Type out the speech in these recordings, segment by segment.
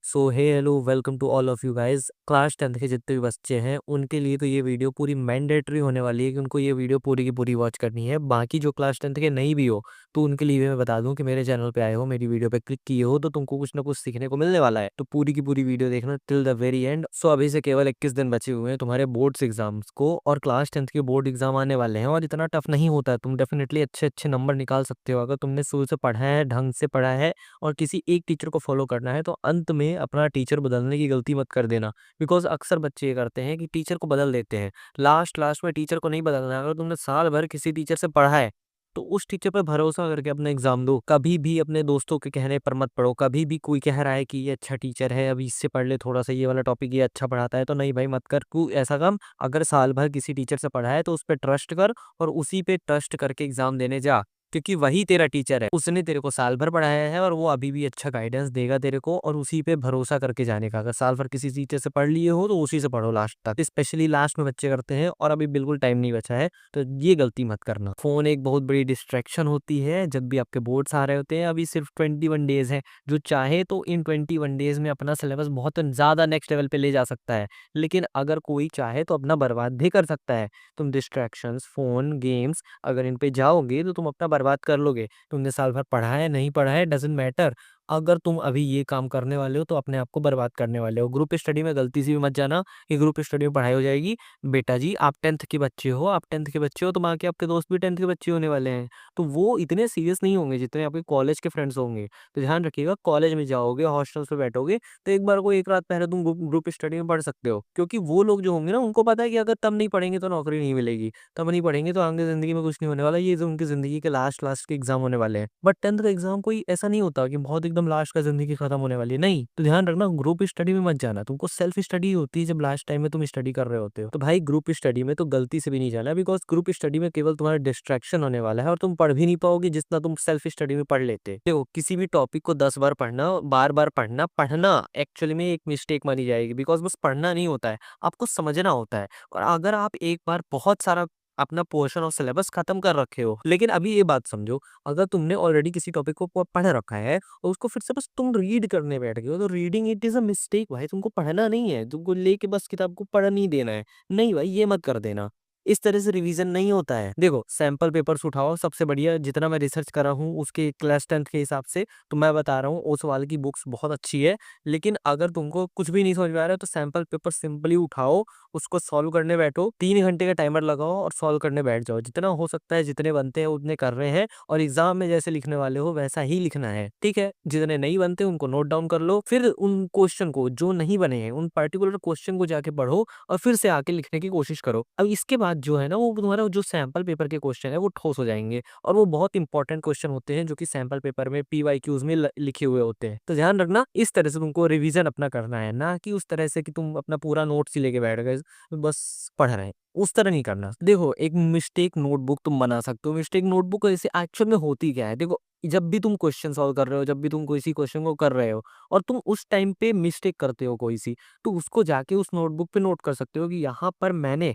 So hey hello welcome to all of you guys. Class 10th के जितने भी बच्चे हैं उनके लिए तो ये वीडियो पूरी मैंडेटरी होने वाली है कि उनको ये वीडियो पूरी की पूरी वॉच करनी है। बाकी जो क्लास 10th के नहीं भी हो तो उनके लिए भी मैं बता दूं कि मेरे चैनल पे आए हो, मेरी वीडियो पे क्लिक किए हो तो तुमको कुछ ना कुछ सीखने को मिलने वाला है। तो पूरी की पूरी वीडियो देखना टिल द वेरी एंड। सो अभी से केवल 21 दिन बचे हुए हैं तुम्हारे बोर्ड्स एग्जाम्स को, और क्लास 10th के बोर्ड एग्जाम आने वाले हैं और इतना टफ नहीं होता है। तुम डेफिनेटली अच्छे अच्छे नंबर निकाल सकते हो अगर तुमने शुरू से पढ़ा है, ढंग से पढ़ा है और किसी एक टीचर को फॉलो करना है। तो अंत में अपना टीचर बदलने की गलती मत कर देना, बिकॉज अक्सर बच्चे ये करते हैं कि टीचर को बदल देते हैं। लास्ट लास्ट में टीचर को नहीं बदलना है। अगर तुमने साल भर किसी टीचर से पढ़ा है तो उस टीचर पर भरोसा करके अपना एग्जाम दो। कभी भी अपने दोस्तों के कहने पर मत पढ़ो। कभी भी कोई कह रहा है कि ये अच्छा टीचर है, अभी इससे पढ़ ले थोड़ा सा, ये वाला टॉपिक ये अच्छा पढ़ाता है, तो नहीं भाई मत कर तू ऐसा काम। अगर साल भर किसी टीचर से पढ़ा है तो उस पर ट्रस्ट कर और उसी पे ट्रस्ट करके एग्जाम देने जा, क्योंकि वही तेरा टीचर है। उसने तेरे को साल भर पढ़ाया है और वो अभी भी अच्छा गाइडेंस देगा तेरे को, और उसी पे भरोसा करके जाने का। अगर साल भर किसी टीचर से पढ़ लिए हो तो उसी से पढ़ो लास्ट तक। स्पेशली लास्ट में बच्चे करते हैं और अभी बिल्कुल टाइम नहीं बचा है, तो ये गलती मत करना। फोन एक बहुत बड़ी डिस्ट्रैक्शन होती है जब भी आपके बोर्ड्स आ रहे होते हैं। अभी सिर्फ 21 डेज है। जो चाहे तो इन 21 डेज में अपना सिलेबस बहुत ज्यादा नेक्स्ट लेवल पे ले जा सकता है, लेकिन अगर कोई चाहे तो अपना बर्बाद भी कर सकता है। तुम डिस्ट्रैक्शंस, फोन, गेम्स, अगर इन पे जाओगे तो तुम अपना बर्बाद कर लोगे। तुमने साल भर पढ़ा है, नहीं पढ़ा है, डजेंट मैटर। अगर तुम अभी ये काम करने वाले हो तो अपने आप को बर्बाद करने वाले हो। ग्रुप स्टडी में गलती से भी मत जाना कि ग्रुप स्टडी में पढ़ाई हो जाएगी। बेटा जी आप 10th के बच्चे हो, आप 10th के बच्चे हो तो आके आपके दोस्त भी 10th के बच्चे होने वाले हैं, तो वो इतने सीरियस नहीं होंगे जितने आपके कॉलेज के फ्रेंड्स होंगे। तो ध्यान रखिएगा, कॉलेज में जाओगे, हॉस्टल्स पे बैठोगे तो एक बार को एक रात पहले तुम ग्रुप स्टडी में पढ़ सकते हो, क्योंकि वो लोग जो होंगे ना उनको पता है कि अगर तब नहीं पढ़ेंगे तो नौकरी नहीं मिलेगी, तब नहीं पढ़ेंगे तो आगे जिंदगी में कुछ नहीं होने वाला। ये जो उनकी जिंदगी के लास्ट लास्ट के एग्जाम होने वाले हैं। बट 10th का एग्जाम कोई ऐसा नहीं होता कि बहुत एकदम लास्ट का जिंदगी खत्म होने वाली है, नहीं। तो ध्यान रखना, ग्रुप स्टडी में मत जाना। तुमको सेल्फ स्टडी होती है जब लास्ट टाइम में तुम स्टडी कर रहे होते हो। तो भाई ग्रुप स्टडी में तो गलती से भी नहीं जाना, बिकॉज ग्रुप स्टडी में केवल तुम्हारा डिस्ट्रैक्शन होने वाला है और तुम पढ़ भी नहीं पाओगे जितना तुम सेल्फ स्टडी में पढ़ लेते। देखो, किसी भी टॉपिक को 10 बार पढ़ना, बार बार पढ़ना, पढ़ना एक्चुअली में एक मिस्टेक मानी जाएगी, बिकॉज बस पढ़ना नहीं होता है, आपको समझना होता है। और अगर आप एक बार बहुत सारा अपना पोर्शन और सिलेबस खत्म कर रखे हो, लेकिन अभी ये बात समझो, अगर तुमने ऑलरेडी किसी टॉपिक को पढ़ रखा है और उसको फिर से बस तुम रीड करने बैठ गए हो, तो reading it is a mistake भाई। तुमको पढ़ना नहीं है, तुमको लेके बस किताब को पढ़ नहीं देना है। नहीं भाई, ये मत कर देना। इस तरह से रिवीजन नहीं होता है। देखो, सैंपल पेपर्स उठाओ, सबसे बढ़िया जितना मैं रिसर्च करा हूँ उसके क्लास 10th के हिसाब से, तो मैं बता रहा हूँ ओसवाल की बुक्स बहुत अच्छी है। लेकिन अगर तुमको कुछ भी नहीं समझ में आ रहा है तो सैंपल पेपर सिंपली उठाओ, उसको सॉल्व करने बैठो, 3 घंटे का टाइमर लगाओ और सॉल्व करने बैठ जाओ। जितना हो सकता है, जितने बनते हैं उतने कर रहे हैं, और एग्जाम में जैसे लिखने वाले हो वैसा ही लिखना है, ठीक है। जितने नहीं बनते उनको नोट डाउन कर लो, फिर उन क्वेश्चन को जो नहीं बने हैं उन पर्टिकुलर क्वेश्चन को जाके पढ़ो और फिर से आके लिखने की कोशिश करो। अब इसके बाद जो है ना, वो तुम्हारा जो सैंपल पेपर के क्वेश्चन है वो ठोस हो जाएंगे, और वो बहुत इंपॉर्टेंट क्वेश्चन होते हैं जो कि सैंपल पेपर में PYQs में लिखे हुए होते हैं। तो ध्यान रखना, इस तरह से तुमको रिवीजन अपना करना है, ना कि उस तरह से कि तुम अपना पूरा नोट्स ही लेके बैठ गए बस पढ़ रहे हैं। उस तरह नहीं करना। देखो, एक मिस्टेक नोटबुक तुम बना सकते हो। मिस्टेक नोटबुक ऐसे एक्चुअल में होती क्या है, देखो, जब भी तुम क्वेश्चन सॉल्व कर रहे हो, जब भी तुम किसी क्वेश्चन को कर रहे हो और तुम उस टाइम पे मिस्टेक करते हो कोई सी, तो उसको जाके उस नोटबुक पे नोट कर सकते हो कि यहाँ पर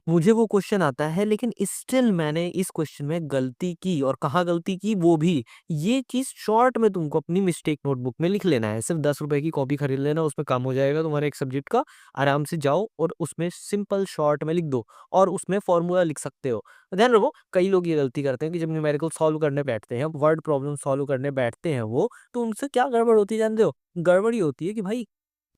मुझे वो क्वेश्चन आता है लेकिन स्टिल मैंने इस क्वेश्चन में गलती की, और कहाँ गलती की वो भी। ये चीज शॉर्ट में तुमको अपनी मिस्टेक नोटबुक में लिख लेना है। सिर्फ 10 रुपए की कॉपी खरीद लेना, उसमें काम हो जाएगा तुम्हारे एक सब्जेक्ट का। आराम से जाओ और उसमें सिंपल शॉर्ट में लिख दो, और उसमें फॉर्मूला लिख सकते हो। ध्यान रखो, कई लोग ये गलती करते हैं कि जब न्यूमेरिकल सॉल्व करने बैठते हैं, वर्ड प्रॉब्लम सॉल्व करने बैठते हैं वो, तो उनसे क्या गड़बड़ होती है जानते हो? गड़बड़ी होती है कि भाई,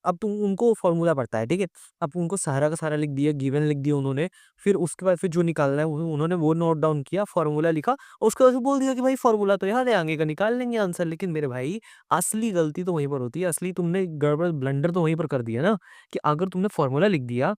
अब तुम उनको फॉर्मूला पड़ता है, ठीक है, अब उनको सारा का सारा लिख दिया, गिवन लिख दिया उन्होंने, फिर उसके बाद फिर जो निकालना है उन्होंने वो नोट डाउन किया, फॉर्मूला लिखा, और उसके बाद फिर बोल दिया कि भाई फॉर्मूला तो याद है, आगे का निकाल लेंगे आंसर। लेकिन मेरे भाई, असली गलती तो वहीं पर होती है, असली तुमने गड़बड़ ब्लंडर तो वहीं पर कर दिया ना, कि अगर तुमने फॉर्मूला लिख दिया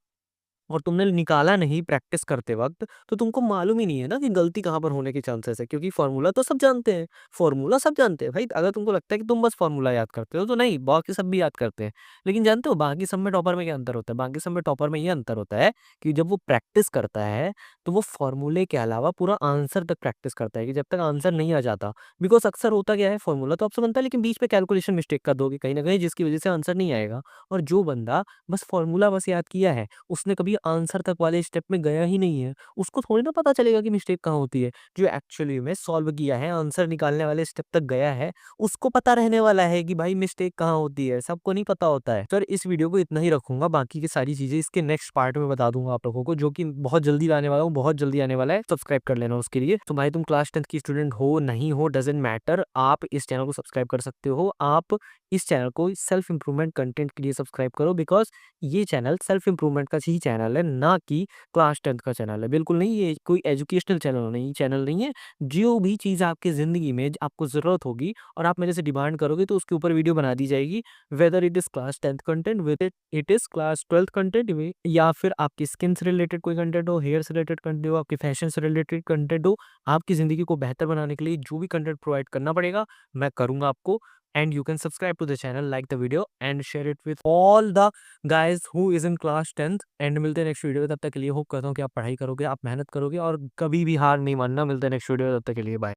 और तुमने निकाला नहीं प्रैक्टिस करते वक्त, तो तुमको मालूम ही नहीं है ना कि गलती कहाँ पर होने के चांसेस है, क्योंकि फॉर्मूला तो सब जानते हैं। फॉर्मूला सब जानते हैं भाई। अगर तुमको लगता है कि तुम बस फॉर्मूला याद करते हो, तो नहीं, बाकी सब भी याद करते हैं। लेकिन जानते हो बाकी सब में टॉपर में क्या अंतर होता है? बाकी सब में टॉपर में ये अंतर होता है कि जब वो प्रैक्टिस करता है तो वो फॉर्मूले के अलावा पूरा आंसर तक प्रैक्टिस करता है, कि जब तक आंसर नहीं आ जाता। बिकॉज अक्सर होता क्या है, फॉर्मूला तो आपसे बनता है लेकिन बीच में कैलकुलेशन मिस्टेक कर दोगे कहीं ना कहीं, जिसकी वजह से आंसर नहीं आएगा। और जो बंदा बस फॉर्मूला बस याद किया है, उसने कभी कभी आंसर तक वाले स्टेप में गया ही नहीं है, उसको थोड़ी ना पता चलेगा कि मिस्टेक कहाँ होती है। जो एक्चुअली में सॉल्व किया है, आंसर निकालने वाले स्टेप तक गया है, उसको पता रहने वाला है कि भाई मिस्टेक कहाँ होती है, सबको नहीं पता होता है। सर इस वीडियो को इतना ही रखूँगा, बाकी की सारी चीज़ें इसके नेक्स्ट पार्ट में बता दूँगा आप लोगों को, जो कि बहुत जल्दी लाने वाला हूँ, बहुत जल्दी आने वाला है। सब्सक्राइब कर लेना उसके लिए। तो भाई तुम क्लास 10th की स्टूडेंट हो, नहीं हो, डज़न्ट मैटर, आप इस चैनल को सब्सक्राइब कर सकते हो। आप इस चैनल को सेल्फ इंप्रूवमेंट कंटेंट के लिए सब्सक्राइब करो, बिकॉज़ ये चैनल सेल्फ इंप्रूवमेंट का ही चैनल है, ना कि क्लास 10th का चैनल है। बिल्कुल नहीं, ये कोई एजुकेशनल चैनल नहीं है। जो भी चीज़ आपकी ज़िंदगी में आपको ज़रूरत होगी और आप मेरे से डिमांड करोगे, तो उसके ऊपर वीडियो बना दी जाएगी। Whether it is class 10th content, whether it is class 12th content, वे या फिर आपकी स्किन से रिलेटेड कोई कंटेंट हो, हेयर से रिलेटेड कंटेंट हो, आपके फैशन से रिलेटेड कंटेंट हो, आपकी ज़िंदगी को बेहतर बनाने के लिए जो भी कंटेंट प्रोवाइड करना पड़ेगा, मैं करूँगा आपको। And you can subscribe to the channel, like the video and share it with all the guys who is in class 10th। And मिलते हैं नेक्स्ट वीडियो में, तब तक के लिए होप करता हूँ कि आप पढ़ाई करोगे, आप मेहनत करोगे और कभी भी हार नहीं मानना। मिलते हैं नेक्स्ट वीडियो में, तब तक के लिए बाय।